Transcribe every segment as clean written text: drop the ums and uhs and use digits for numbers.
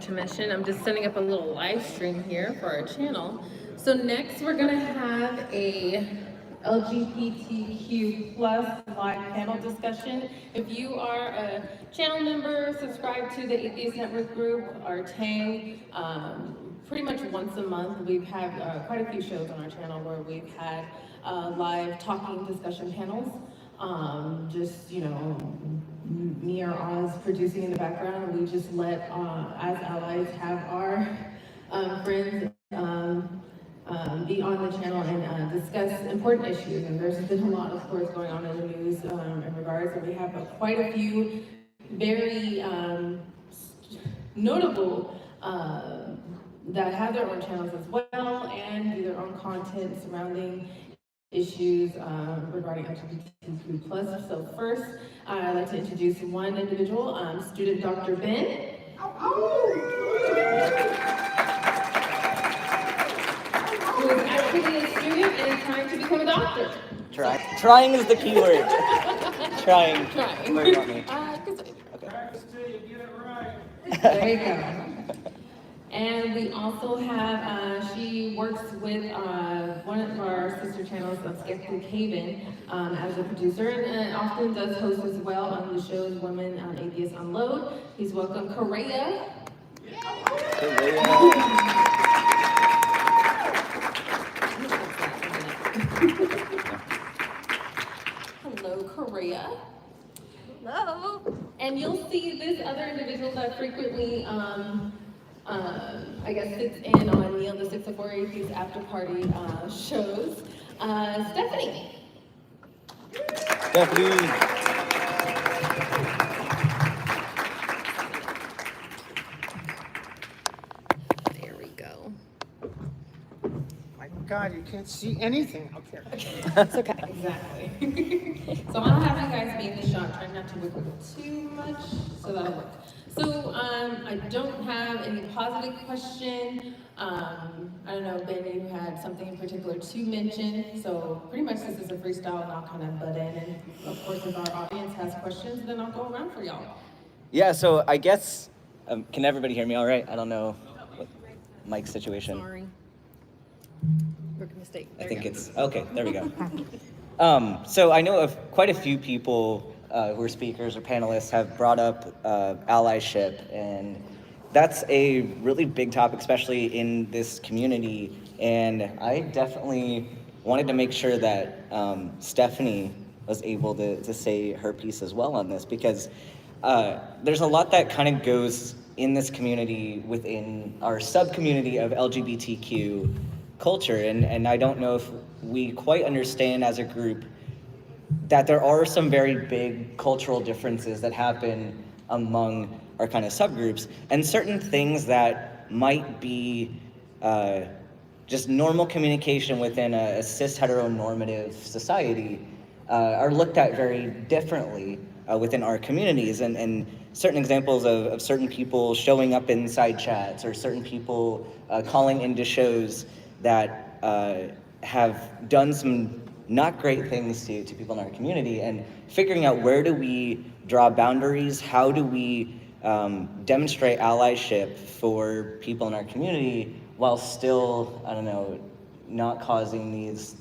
intermission. I'm just setting up a little live stream here for our channel. So next we're gonna have a LGBTQ plus live panel discussion. If you are a channel member, subscribe to the Atheist Network group, our TANG, pretty much once a month we've had quite a few shows on our channel where we've had live talking discussion panels. Just, you know, me or Oz producing in the background. We just let, as allies, have our friends be on the channel and discuss important issues. And there's been a lot, of course, going on in the news in regards, and we have quite a few very notable that have their own channels as well and do their own content surrounding issues regarding LGBTQ+. So first, I'd like to introduce one individual, student Dr. Ben. Who is actually a student and is trying to become a doctor. Trying is the key word. Trying. Where you want me? Practice till you get it right. There you go. And we also have, she works with one of our sister channels, Skeptic Haven, as a producer, and often does host as well on the shows Women Atheists Unload. Please welcome Correa. Hello, Correa. Hello. And you'll see this other individual that frequently, I guess, sits in on Neil the 604 Atheist after party shows. Stephanie. There we go. My God, you can't see anything up here. That's okay. Exactly. So I'll have you guys be in the shot. Try not to wiggle too much, so that'll work. So I don't have any positive question. I don't know, Ben, you had something in particular to mention. So pretty much this is a freestyle, and I'll kind of butt in. And of course, if our audience has questions, then I'll go around for y'all. Yeah, so I guess, can everybody hear me all right? I don't know what Mike's situation. Sorry. Rookie mistake. I think it's, okay, there we go. So I know of quite a few people who are speakers or panelists have brought up allyship, and that's a really big topic, especially in this community. And I definitely wanted to make sure that Stephanie was able to say her piece as well on this, because there's a lot that kind of goes in this community within our sub-community of LGBTQ culture, and I don't know if we quite understand as a group that there are some very big cultural differences that happen among our kind of subgroups, and certain things that might be just normal communication within a cis heteronormative society are looked at very differently within our communities, and certain examples of certain people showing up in side chats or certain people calling into shows that have done some not great things to people in our community, and figuring out where do we draw boundaries, how do we demonstrate allyship for people in our community while still, I don't know, not causing these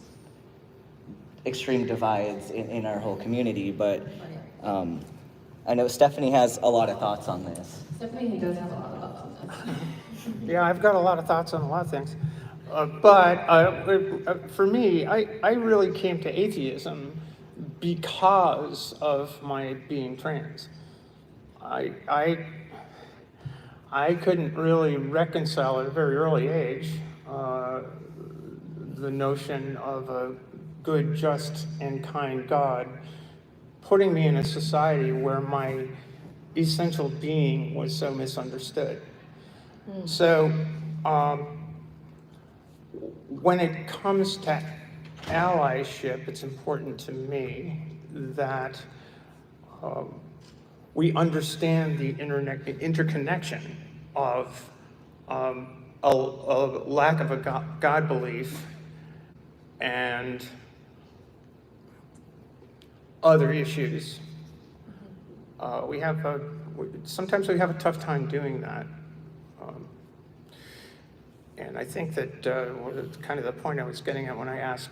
extreme divides in our whole community. But I know Stephanie has a lot of thoughts on this. Stephanie does have a lot of thoughts on this. Yeah, I've got a lot of thoughts on a lot of things. But for me, I really came to atheism because of my being trans. I couldn't really reconcile at a very early age the notion of a good, just, and kind God putting me in a society where my essential being was so misunderstood. So when it comes to allyship, it's important to me that we understand the interconnection of a lack of a God belief and other issues. Sometimes we have a tough time doing that. And I think that kind of the point I was getting at when I asked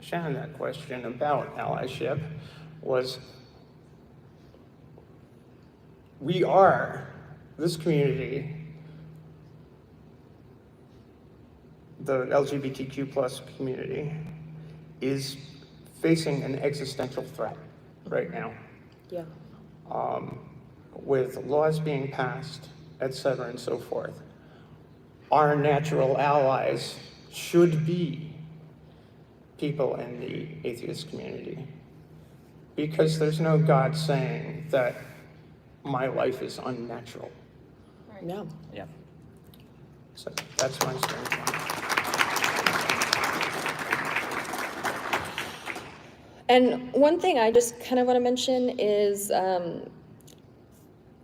Shannon that question about allyship was, we are, this community, the LGBTQ plus community, is facing an existential threat right now. Yeah. With laws being passed, et cetera, and so forth. Our natural allies should be people in the atheist community, because there's no God saying that my life is unnatural. No. Yeah. So that's my standpoint. And one thing I just kind of want to mention is,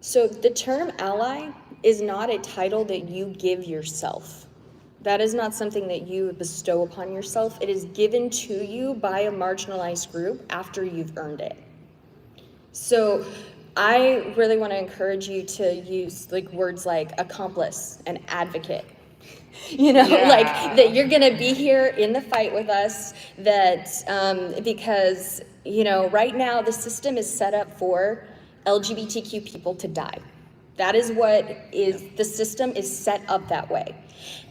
so the term ally is not a title that you give yourself. That is not something that you bestow upon yourself. It is given to you by a marginalized group after you've earned it. So I really want to encourage you to use like words like accomplice and advocate. You know, Yeah. like that you're gonna be here in the fight with us, that because, you know, right now the system is set up for LGBTQ people to die. That is what is, the system is set up that way.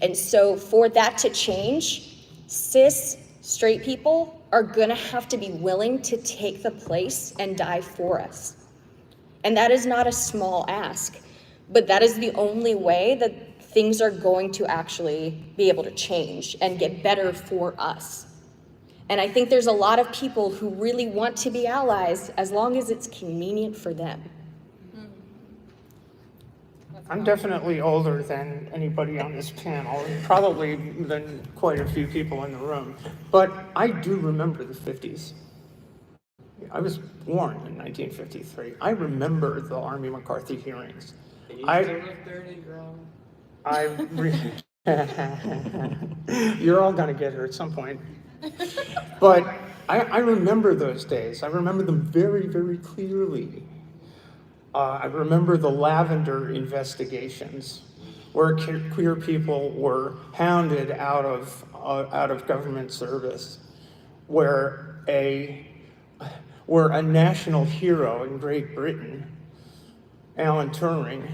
And so for that to change, cis straight people are gonna have to be willing to take the place and die for us. And that is not a small ask, but that is the only way that things are going to actually be able to change and get better for us. And I think there's a lot of people who really want to be allies as long as it's convenient for them. I'm definitely older than anybody on this panel, and probably than quite a few people in the room, but I do remember the 50s. I was born in 1953. I remember the Army McCarthy hearings. You're all gonna get her at some point. But I remember those days. I remember them very, very clearly. I remember the lavender investigations, where queer people were hounded out of government service, where a national hero in Great Britain, Alan Turing,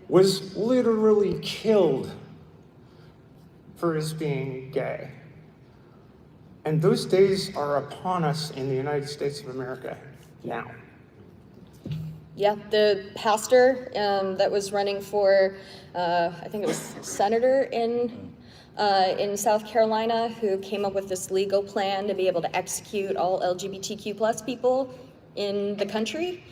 was literally killed for his being gay. And those days are upon us in the United States of America now. Yeah, the pastor that was running for, I think it was senator in South Carolina, who came up with this legal plan to be able to execute all LGBTQ plus people in the country.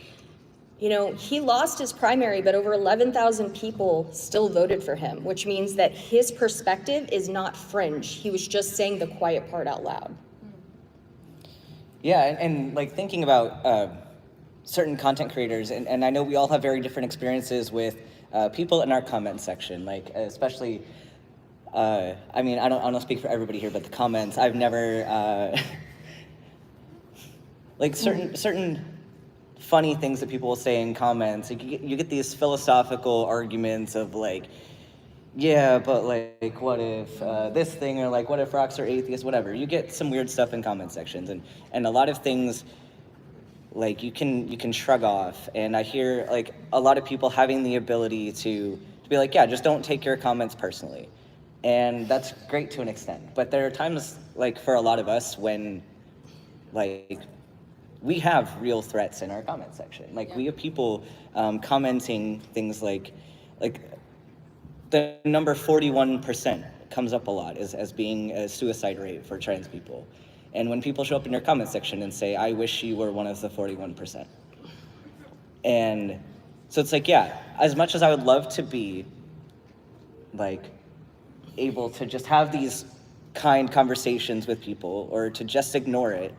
You know, he lost his primary, but over 11,000 people still voted for him, which means that his perspective is not fringe. He was just saying the quiet part out loud. Yeah, and like thinking about certain content creators, and I know we all have very different experiences with people in our comment section, like especially, I mean, I don't speak for everybody here, but the comments, I've never, like certain funny things that people will say in comments. Like you get these philosophical arguments of like, yeah, but like, what if this thing, or like, what if rocks are atheists, whatever. You get some weird stuff in comment sections, and a lot of things, like you can shrug off. And I hear like a lot of people having the ability to be like, yeah, just don't take your comments personally. And that's great to an extent. But there are times, like for a lot of us, when like we have real threats in our comment section. Like we have people commenting things like the number 41% comes up a lot as being a suicide rate for trans people. And when people show up in your comment section and say, I wish you were one of the 41%. And so it's like, yeah, as much as I would love to be like able to just have these kind conversations with people, or to just ignore it,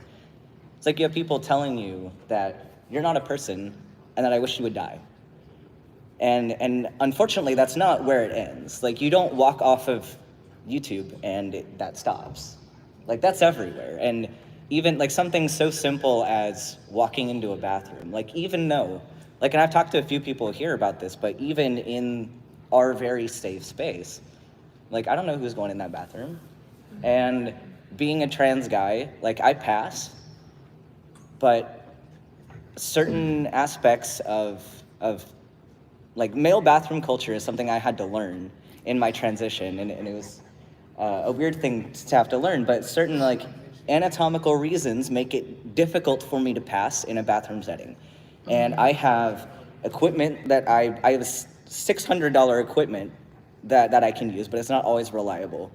it's like you have people telling you that you're not a person and that I wish you would die. And unfortunately, that's not where it ends. Like, you don't walk off of YouTube and that stops. Like, that's everywhere. And even like something so simple as walking into a bathroom, like even though, like, and I've talked to a few people here about this, but even in our very safe space. Like, I don't know who's going in that bathroom. And being a trans guy, like, I pass, but certain aspects of like, male bathroom culture is something I had to learn in my transition, and it was a weird thing to have to learn, but certain, like, anatomical reasons make it difficult for me to pass in a bathroom setting. And I have equipment that I have $600 equipment that I can use, but it's not always reliable.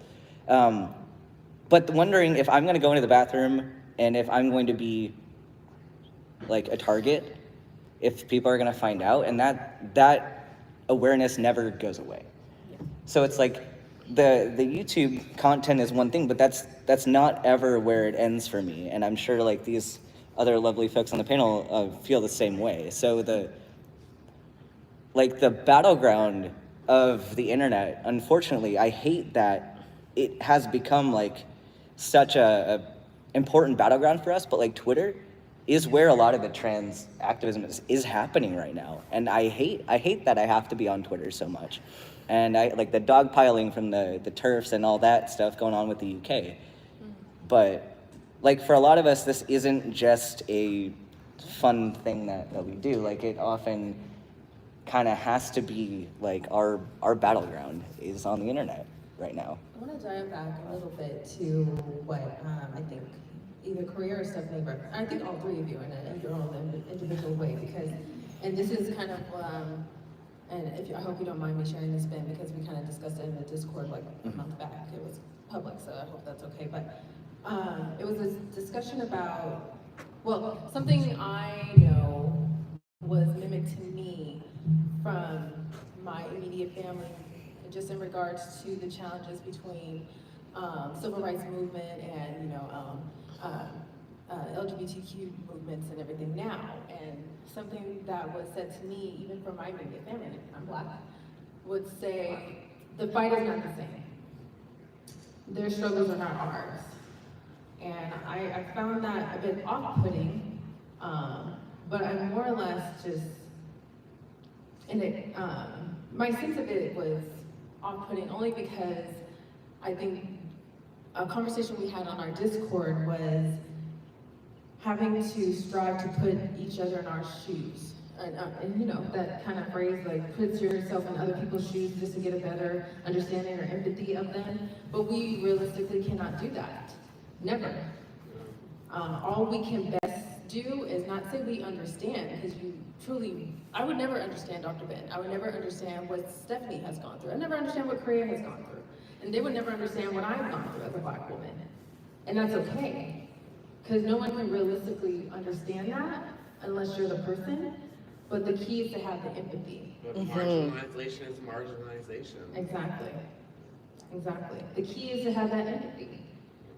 But wondering if I'm going to go into the bathroom and if I'm going to be like a target, if people are going to find out, and that awareness never goes away. So it's like the YouTube content is one thing, but that's not ever where it ends for me. And I'm sure like these other lovely folks on the panel feel the same way. So the battleground of the internet, unfortunately, I hate that it has become like such a important battleground for us, but like Twitter is where a lot of the trans activism is happening right now. And I hate that I have to be on Twitter so much. And I like the dogpiling from the TERFs and all that stuff going on with the UK. But like for a lot of us, this isn't just a fun thing that we do. Like it often kind of has to be like our battleground is on the internet right now. I want to dive back a little bit to what I think either Korea or Stephanie referenced. I think all three of you in your own individual way, because, and this is kind of, and I hope you don't mind me sharing this, Ben, because we kind of discussed it in the Discord like a month back. It was public, so I hope that's okay. But it was a discussion about, well, something I know was mimicked to me from my immediate family, just in regards to the challenges between civil rights movement and LGBTQ movements and everything now. And something that was said to me, even from my immediate family, I'm Black, would say, the fight is not the same. Their struggles are not ours. And I found that a bit off-putting, but I more or less just, and it, my sense of it was off-putting only because I think a conversation we had on our Discord was having to strive to put each other in our shoes. And you know, that kind of phrase, like, puts yourself in other people's shoes just to get a better understanding or empathy of them. But we realistically cannot do that. Never. All we can best do is not say we understand, because you truly, I would never understand Dr. Ben. I would never understand what Stephanie has gone through. I never understand what Korea has gone through. And they would never understand what I've gone through as a Black woman. And that's okay. Because no one can realistically understand that unless you're the person. But the key is to have the empathy. But marginalization is marginalization. Exactly. Exactly. The key is to have that empathy.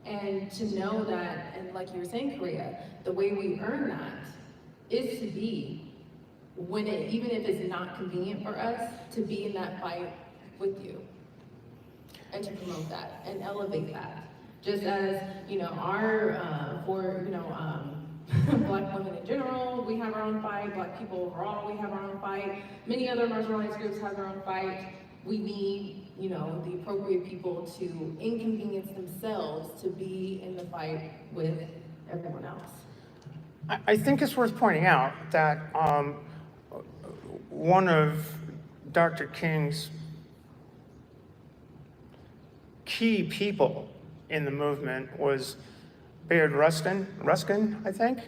And to know that, and like you were saying, Korea, the way we earn that is to be, when it, even if it's not convenient for us, to be in that fight with you. And to promote that and elevate that. Just as, you know, our, Black women in general, we have our own fight. Black people overall, we have our own fight. Many other marginalized groups have their own fight. We need, you know, the appropriate people to inconvenience themselves to be in the fight with everyone else. I think it's worth pointing out that one of Dr. King's key people in the movement was Bayard Ruskin, I think,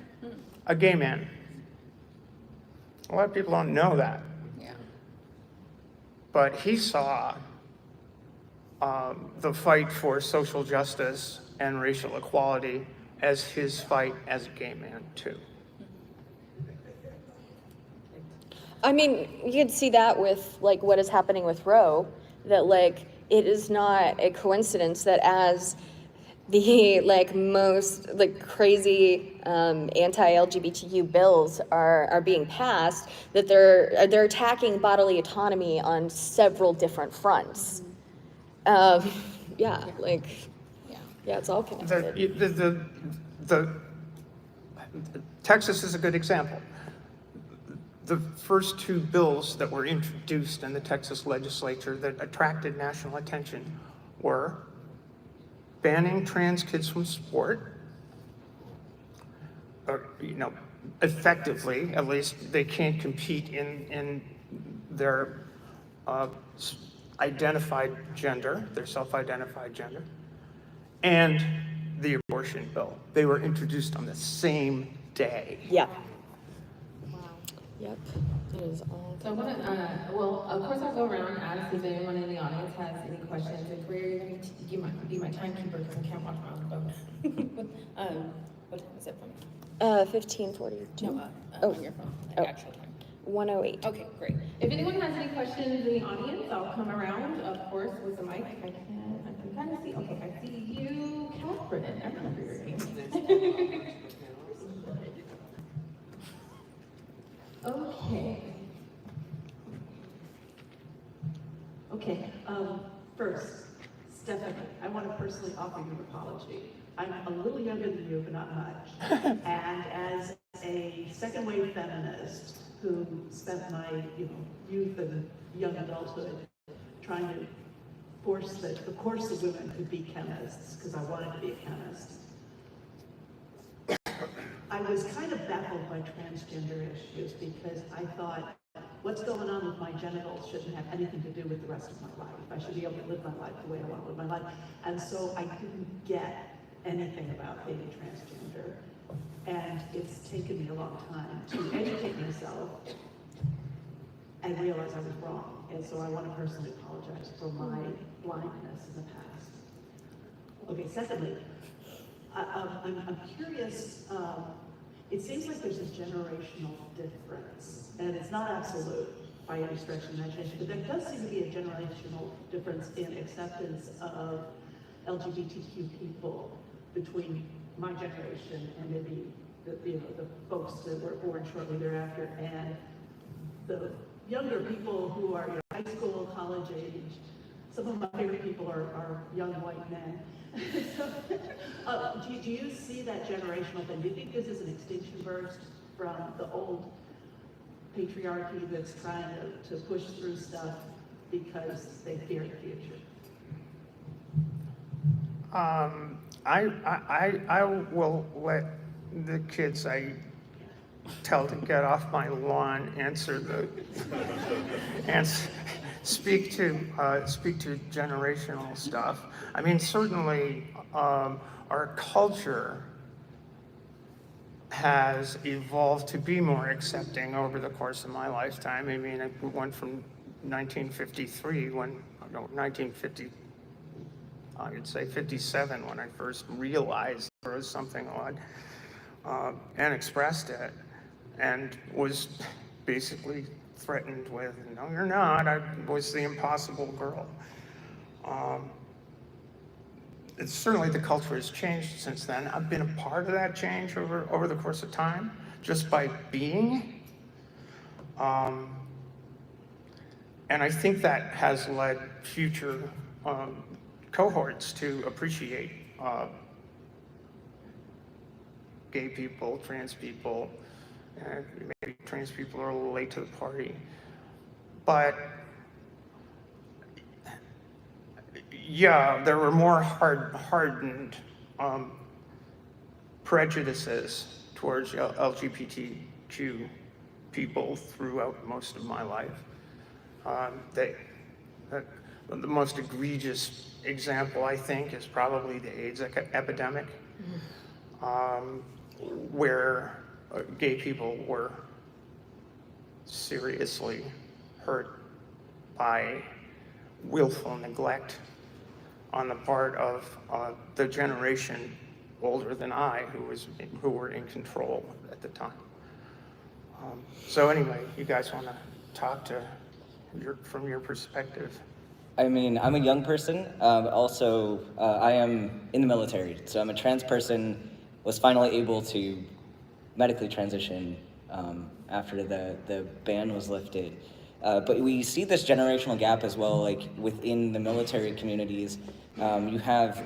a gay man. A lot of people don't know that. Yeah. But he saw the fight for social justice and racial equality as his fight as a gay man, too. I mean, you could see that with like what is happening with Roe, that like it is not a coincidence that as the like most like crazy anti-LGBTQ bills are being passed, that they're attacking bodily autonomy on several different fronts. Yeah, it's all connected. Texas is a good example. the first two bills that were introduced in the Texas legislature that attracted national attention were banning trans kids from sport, or, effectively, at least they can't compete in their identified gender, their self-identified gender, and the abortion bill. They were introduced on the same day. Yeah. Wow. Yep. That is all. So I want to, well, of course I'll go around and ask if anyone in the audience has any questions. And Greer, you're going to be my timekeeper because I can't watch my own phone. What time is it from? 15:42. No, Oh. on your phone, Oh. actual time. 108. Okay, great. If anyone has any questions in the audience, I'll come around, of course, with the mic. I can kind of see. Okay, I see you, Catherine. I remember your name. Okay. Okay, first, Stephanie, I want to personally offer you an apology. I'm a little younger than you, but not much. And as a second wave feminist who spent my youth and young adulthood trying to force that the course of women could be chemists, because I wanted to be a chemist, I was kind of baffled by transgender issues because I thought, what's going on with my genitals shouldn't have anything to do with the rest of my life. I should be able to live my life the way I want to live my life. And so I didn't get anything about being transgender. And it's taken me a long time to educate myself and realize I was wrong. And so I want to personally apologize for my blindness in the past. Okay, secondly, I'm curious, it seems like there's a generational difference, and it's not absolute by any stretch of the imagination, but there does seem to be a generational difference in acceptance of LGBTQ people between my generation and maybe the folks that were born shortly thereafter, and the younger people who are high school, college age. Some of my favorite people are young white men. Do you see that generational thing? Do you think this is an extinction burst from the old patriarchy that's trying to push through stuff because they fear the future? I will let the kids I tell to get off my lawn answer and speak to generational stuff. I mean, certainly our culture has evolved to be more accepting over the course of my lifetime. I mean, it went from 1953 I would say 57 when I first realized there was something odd and expressed it, and was basically threatened with, "No, you're not." I was the impossible girl. It's certainly the culture has changed since then. I've been a part of that change over the course of time, just by being. And I think that has led future cohorts to appreciate gay people, trans people. Maybe trans people are a little late to the party. But yeah, there were more hardened prejudices towards LGBTQ people throughout most of my life. The most egregious example, I think, is probably the AIDS epidemic, where gay people were seriously hurt by willful neglect on the part of the generation older than I, who were in control at the time. So anyway, you guys want to talk from your perspective? I mean, I'm a young person, but also I am in the military, so I'm a trans person, was finally able to medically transition after the ban was lifted. But we see this generational gap as well, like within the military communities. You have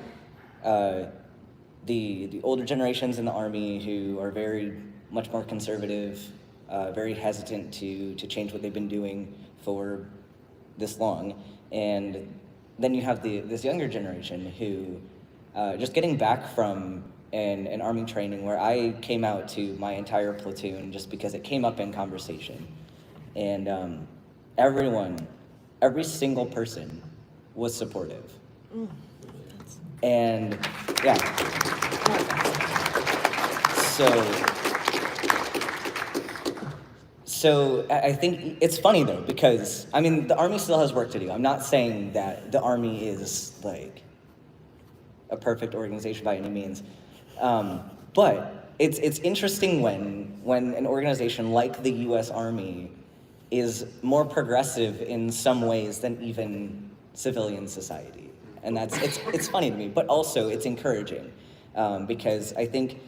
the older generations in the Army who are very much more conservative, very hesitant to change what they've been doing for this long. And then you have this younger generation who, just getting back from an Army training where I came out to my entire platoon just because it came up in conversation. And every single person was supportive. And yeah. So I think it's funny though, because I mean, the Army still has work to do. I'm not saying that the Army is like a perfect organization by any means. But it's interesting when an organization like the US Army is more progressive in some ways than even civilian society. And it's funny to me, but also it's encouraging, because I think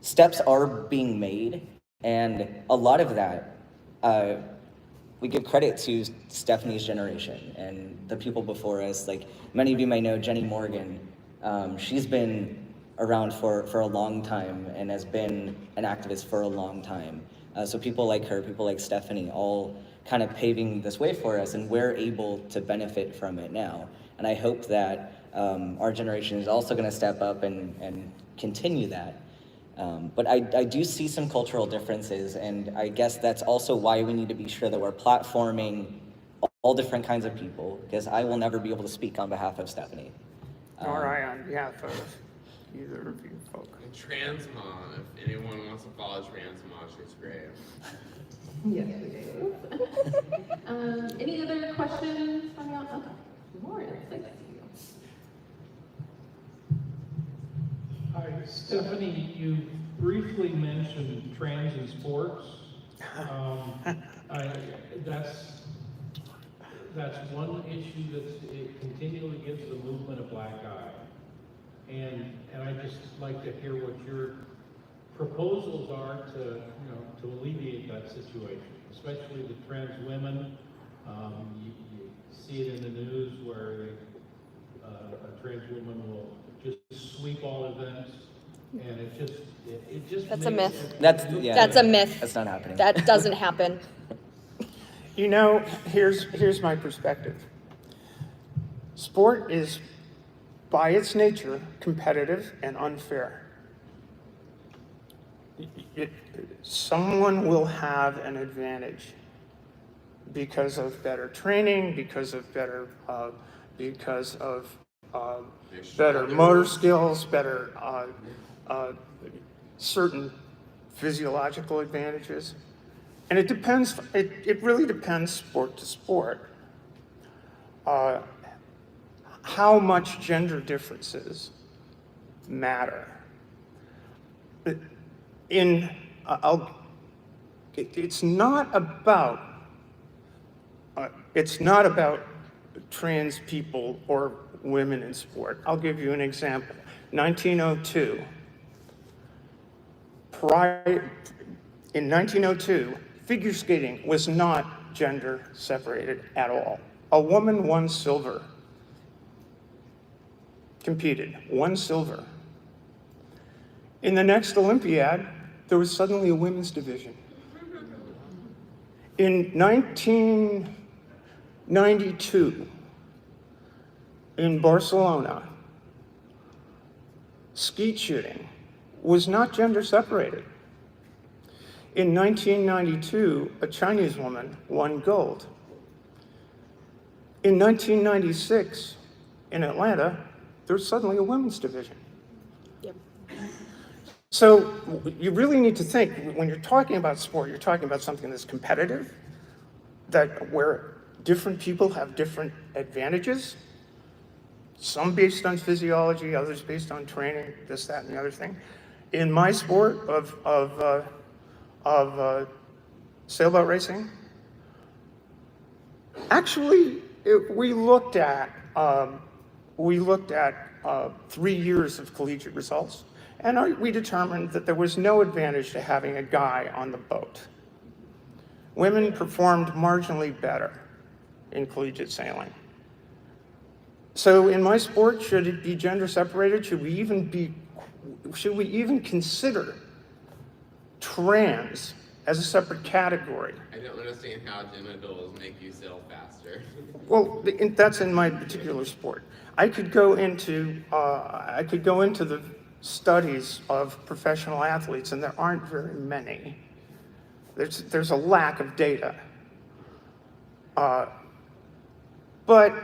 steps are being made, and a lot of that, we give credit to Stephanie's generation and the people before us. Like many of you may know Jenny Morgan. She's been around for a long time and has been an activist for a long time. So people like her, people like Stephanie, all kind of paving this way for us, and we're able to benefit from it now. And I hope that our generation is also going to step up and continue that. But I do see some cultural differences, and I guess that's also why we need to be sure that we're platforming all different kinds of people, because I will never be able to speak on behalf of Stephanie. Nor I on behalf of either of you folk. And Trans Mom, if anyone wants to follow Trans Mom, she's great. Yes, we do. Any other questions from y'all? Okay, Lauren, thank you. Hi, Stephanie, you briefly mentioned trans in sports. That's one issue it continually gives the movement a black eye. And I'd just like to hear what your proposals are to alleviate that situation, especially the trans women. You see it in the news where a trans woman will just sweep all events, and it just That's a myth. That's a myth. That's not happening. That doesn't happen. You know, here's my perspective. Sport is, by its nature, competitive and unfair. Someone will have an advantage because of better training, because of better motor skills, better certain physiological advantages. And it depends, it really depends sport to sport. How much gender differences matter. It's not about trans people or women in sport. I'll give you an example. 1902. In 1902, figure skating was not gender separated at all. A woman won silver, competed, won silver. In the next Olympiad, there was suddenly a women's division. In 1992, in Barcelona, skeet shooting was not gender separated. In 1992, a Chinese woman won gold. In 1996, in Atlanta, there was suddenly a women's division. Yep. So you really need to think, when you're talking about sport, you're talking about something that's competitive, where different people have different advantages, some based on physiology, others based on training, this, that, and the other thing. In my sport of sailboat racing, actually, we looked at 3 years of collegiate results, and we determined that there was no advantage to having a guy on the boat. Women performed marginally better in collegiate sailing. So in my sport, should it be gender separated? Should we even consider trans as a separate category. I don't understand how genitals make you sail faster. Well, that's in my particular sport. I could go into the studies of professional athletes, and there aren't very many. There's a lack of data. But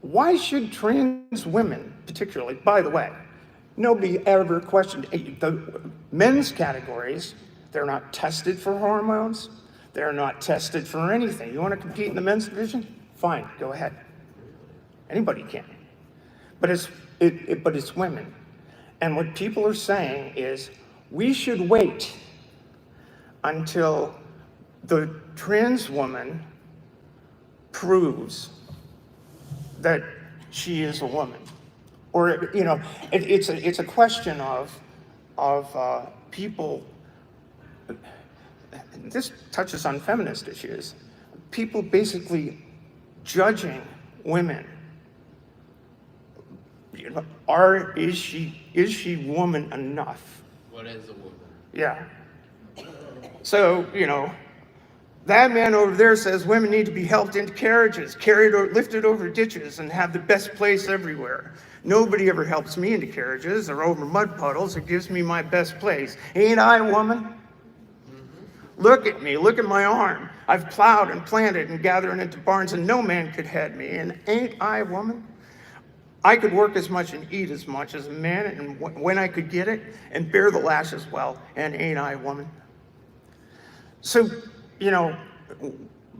why should trans women, particularly, by the way, nobody ever questioned the men's categories. They're not tested for hormones. They're not tested for anything. You want to compete in the men's division? Fine, go ahead. Anybody can. But it's women. And what people are saying is we should wait until the trans woman proves that she is a woman. Or, you know, it's a question of people. This touches on feminist issues. People basically judging women. You know, is she woman enough? What is a woman? Yeah. So, you know, that man over there says women need to be helped into carriages, carried or lifted over ditches, and have the best place everywhere. Nobody ever helps me into carriages or over mud puddles or gives me my best place. Ain't I a woman? Look at me, look at my arm. I've plowed and planted and gathered into barns, and no man could head me. And ain't I a woman? I could work as much and eat as much as a man, and when I could get it, and bear the lash as well. And ain't I a woman? So, you know,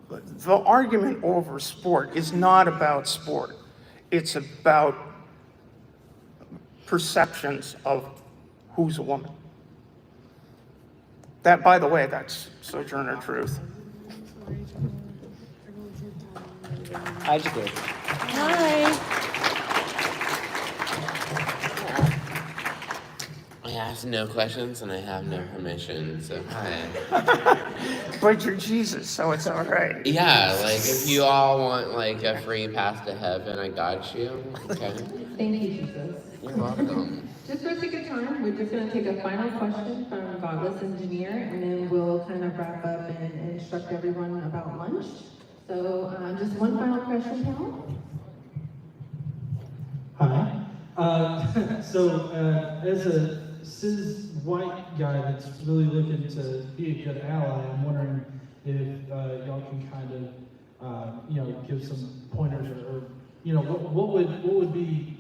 the argument over sport is not about sport. It's about perceptions of who's a woman. That, by the way, that's Sojourner Truth. Hi, Jacob. Hi. I ask no questions and I have no permission, so hi. But you're Jesus, so it's all right. Yeah, like if you all want like a free pass to heaven, I got you. Okay. Thank you, Jesus. You're welcome. Just for sake of time, we're just gonna take a final question from Godless Engineer, and then we'll kind of wrap up and instruct everyone about lunch. So, just one final question, panel. Hi. As a cis white guy that's really looking to be a good ally, I'm wondering if y'all can kind of, give some pointers or what would be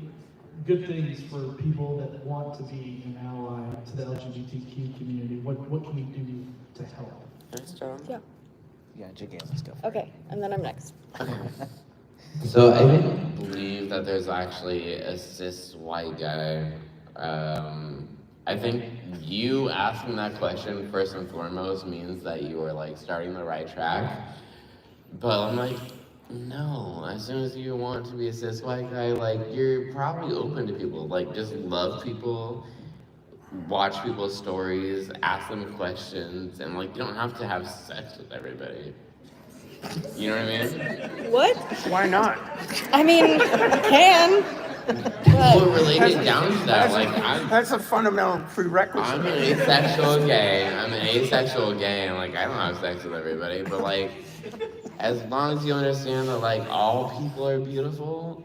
good things for people that want to be an ally to the LGBTQ community? What can we do to help? Yeah. Yeah, Jacob, let's go. Okay, and then I'm next. So I don't believe that there's actually a cis white guy. I think you asking that question first and foremost means that you are like starting the right track. But I'm like, no, as soon as you want to be a cis white guy, like you're probably open to people. Like just love people, watch people's stories, ask them questions, and like you don't have to have sex with everybody. You know what I mean? What? Why not? I mean, can. Well, related down to that, like That's a fundamental prerequisite. I'm an asexual gay. And like I don't have sex with everybody, but like as long as you understand that like all people are beautiful,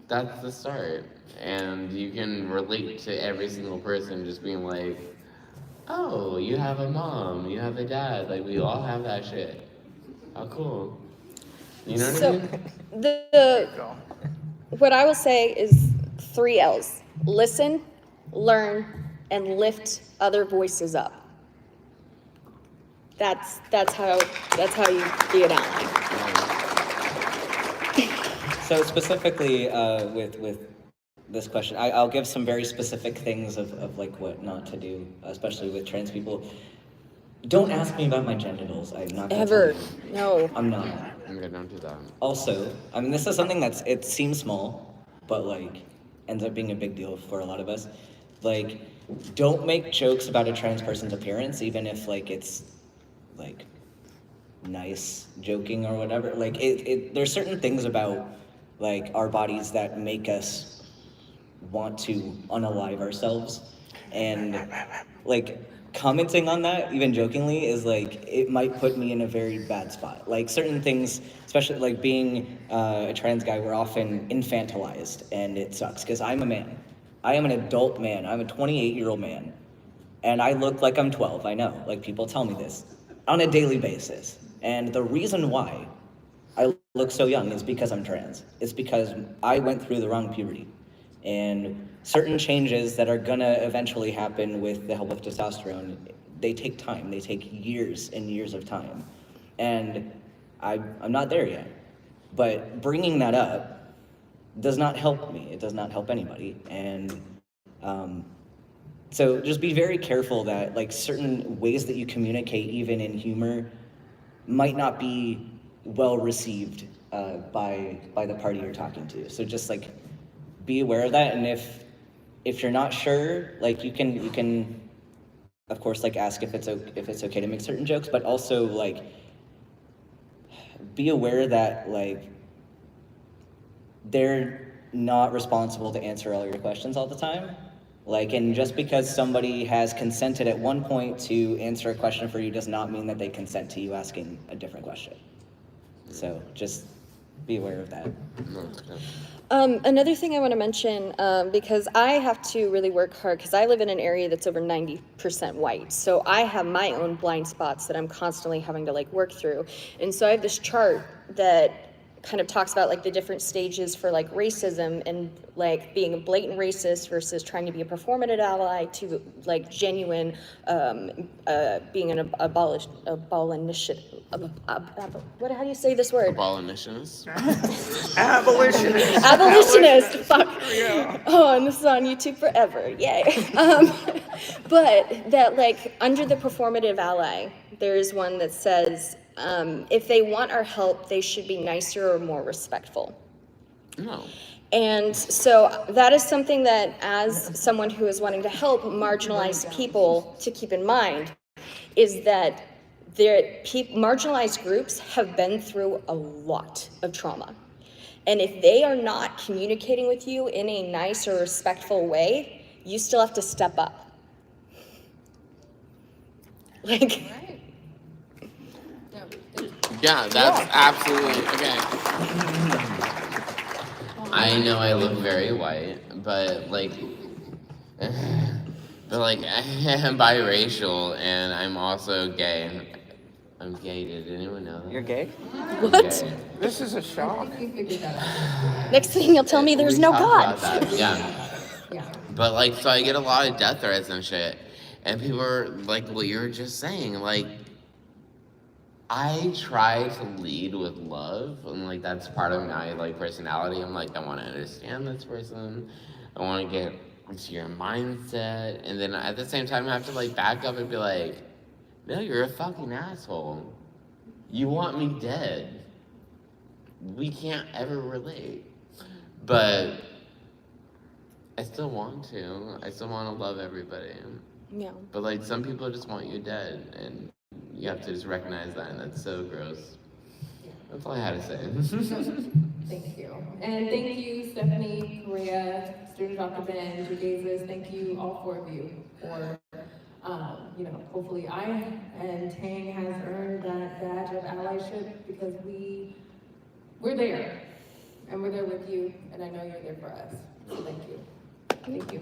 that's the start. And you can relate to every single person just being like, oh, you have a mom, you have a dad, like we all have that shit. How cool. You know what I mean? What I will say is 3 L's. Listen, learn, and lift other voices up. That's how you be an ally. So specifically with this question, I'll give some very specific things of like what not to do, especially with trans people. Don't ask me about my genitals. I'm not gonna Ever. tell you. No. I'm not. I'm gonna don't do that. Also, I mean, this is something it seems small, but like ends up being a big deal for a lot of us. Like, don't make jokes about a trans person's appearance, even if like it's like nice joking or whatever. Like, there's certain things about like our bodies that make us want to unalive ourselves, and like commenting on that, even jokingly, is like, it might put me in a very bad spot. Like certain things, especially like being a trans guy, we're often infantilized, and it sucks because I'm a man. I am an adult man. I'm a 28-year-old man, and I look like I'm 12. I know, like people tell me this on a daily basis, and the reason why I look so young is because I'm trans. It's because I went through the wrong puberty. And certain changes that are gonna eventually happen with the help of testosterone, they take time. They take years and years of time. And I'm not there yet. But bringing that up does not help me. It does not help anybody. And so just be very careful that like certain ways that you communicate, even in humor, might not be well received by the party you're talking to. So just like be aware of that, and if you're not sure, like you can of course like ask if it's okay to make certain jokes, but also like be aware that like they're not responsible to answer all your questions all the time. Like, and just because somebody has consented at one point to answer a question for you does not mean that they consent to you asking a different question. So just be aware of that. Another thing I want to mention, because I have to really work hard, because I live in an area that's over 90% white, so I have my own blind spots that I'm constantly having to like work through. And so I have this chart that kind of talks about like the different stages for like racism, and like being a blatant racist versus trying to be a performative ally to like genuine being an abolitionist. What? How do you say this word? Abolitionist. Abolitionist. Abolitionist. Fuck. Oh, and this is on YouTube forever. Yay. But that like under the performative ally, there's one that says, if they want our help, they should be nicer or more respectful. No. And so that is something that, as someone who is wanting to help marginalized people, to keep in mind, is that marginalized groups have been through a lot of trauma. And if they are not communicating with you in a nice or respectful way, you still have to step up. Like, Yeah, that's absolutely okay. I know I look very white, but like I am biracial, and I'm also gay. I'm gay. Did anyone know that? You're gay? I'm what? gay. This is a shock. Next thing you'll tell me there's We no talked God. about that, yeah. But like, so I get a lot of death threats and shit, and people are like, "Well, you were just saying, like." I try to lead with love, and like that's part of my like personality. I'm like, I want to understand this person, I want to get into your mindset, and then at the same time I have to like back up and be like, no, you're a fucking asshole. You want me dead. We can't ever relate. But I still want to. I still want to love everybody. Yeah. But like some people just want you dead, and you have to just recognize that, and that's so gross. That's all I had to say. Thank you. And thank you, Stephanie, Korea, student Dr. Ben, Jesus. Thank you, all four of you, for, hopefully I and Tang has earned that badge of allyship, because we're there, and we're there with you, and I know you're there for us. So thank you. Thank you.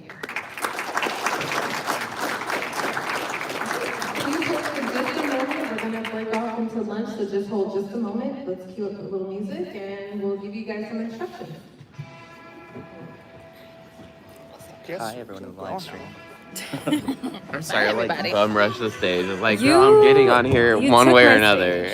Please hold for just a moment. We're going to break off into lunch, so just hold just a moment. Let's cue up a little music, and we'll give you guys some instructions. Hi, everyone in the live stream. I'm sorry, I like everybody. bum rush the stage. It's like, girl, I'm getting on here you one took way or my another.